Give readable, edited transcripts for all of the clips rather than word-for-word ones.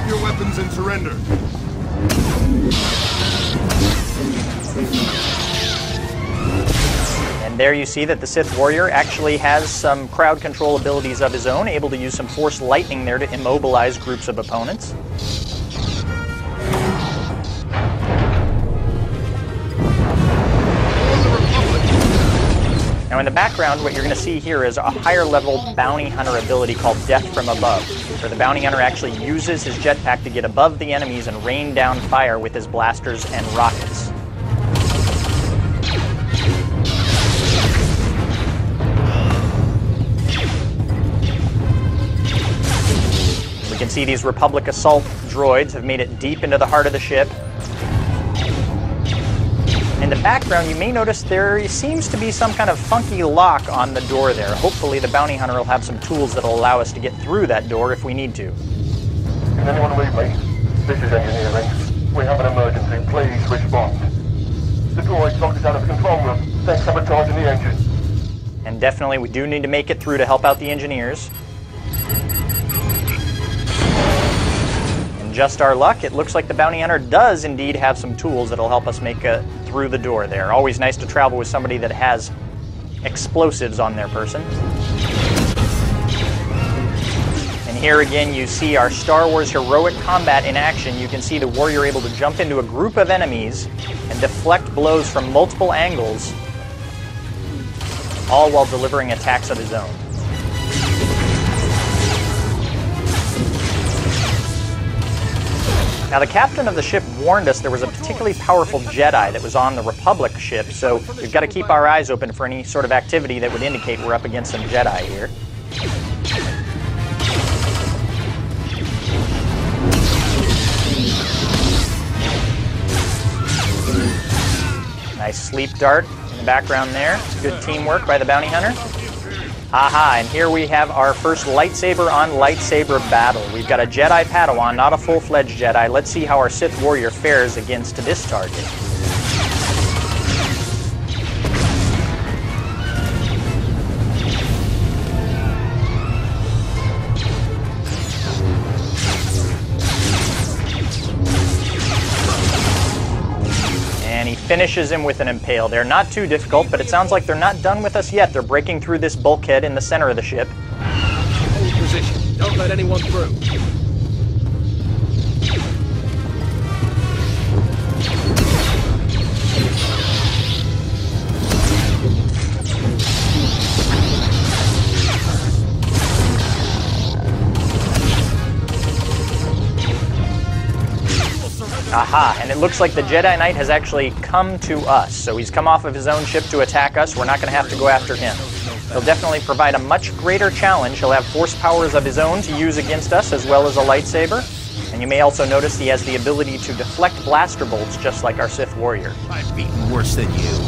your weapons and surrender. And there you see that the Sith warrior actually has some crowd control abilities of his own, able to use some Force lightning there to immobilize groups of opponents. Now in the background, what you're going to see here is a higher level bounty hunter ability called Death from Above, where the bounty hunter actually uses his jetpack to get above the enemies and rain down fire with his blasters and rockets. We can see these Republic assault droids have made it deep into the heart of the ship. In the background, you may notice there seems to be some kind of funky lock on the door there. Hopefully the bounty hunter will have some tools that will allow us to get through that door if we need to. Can anyone read me? This is engineering. We have an emergency. Please respond. The droid locked us out of the control room. They're sabotaging the engine. And definitely we do need to make it through to help out the engineers. Just our luck, it looks like the bounty hunter does indeed have some tools that'll help us make it through the door there. Always nice to travel with somebody that has explosives on their person. And here again you see our Star Wars heroic combat in action. You can see the warrior able to jump into a group of enemies and deflect blows from multiple angles, all while delivering attacks of his own. Now the captain of the ship warned us there was a particularly powerful Jedi that was on the Republic ship, so we've got to keep our eyes open for any sort of activity that would indicate we're up against some Jedi here. Nice sleep dart in the background there. Good teamwork by the bounty hunter. Aha, and here we have our first lightsaber on lightsaber battle. We've got a Jedi Padawan, not a full-fledged Jedi. Let's see how our Sith warrior fares against this target. Finishes him with an impale. They're not too difficult, but it sounds like they're not done with us yet. They're breaking through this bulkhead in the center of the ship. Hold position. Don't let anyone through. Aha, and it looks like the Jedi Knight has actually come to us. So he's come off of his own ship to attack us. We're not going to have to go after him. He'll definitely provide a much greater challenge. He'll have force powers of his own to use against us, as well as a lightsaber. And you may also notice he has the ability to deflect blaster bolts, just like our Sith warrior. I've beaten worse than you.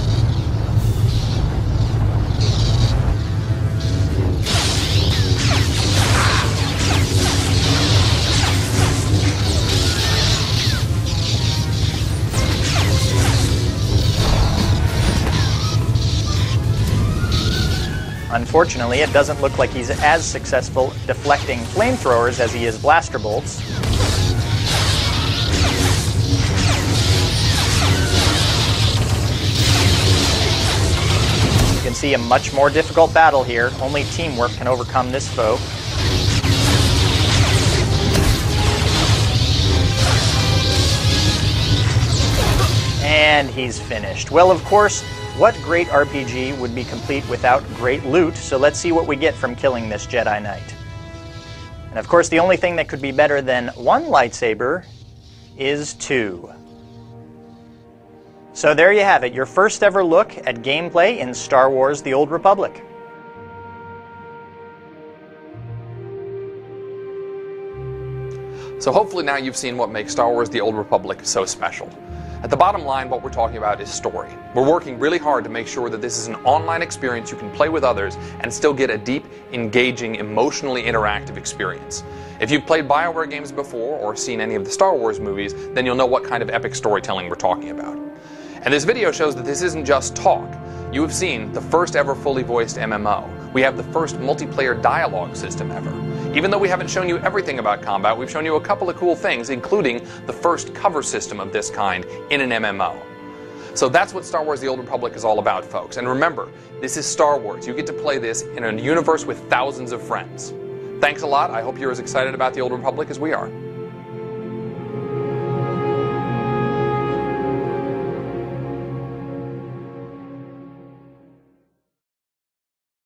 Unfortunately, it doesn't look like he's as successful deflecting flamethrowers as he is blaster bolts. You can see a much more difficult battle here. Only teamwork can overcome this foe. And he's finished. Well, of course, what great RPG would be complete without great loot? So let's see what we get from killing this Jedi Knight. And of course, the only thing that could be better than one lightsaber is two. So there you have it, your first ever look at gameplay in Star Wars: The Old Republic. So hopefully now you've seen what makes Star Wars: The Old Republic so special. At the bottom line, what we're talking about is story. We're working really hard to make sure that this is an online experience you can play with others and still get a deep, engaging, emotionally interactive experience. If you've played BioWare games before or seen any of the Star Wars movies, then you'll know what kind of epic storytelling we're talking about. And this video shows that this isn't just talk. You have seen the first ever fully voiced MMO, We have the first multiplayer dialogue system ever. Even though we haven't shown you everything about combat, we've shown you a couple of cool things, including the first cover system of this kind in an MMO. So that's what Star Wars The Old Republic is all about, folks. And remember, this is Star Wars. You get to play this in a universe with thousands of friends. Thanks a lot. I hope you're as excited about The Old Republic as we are.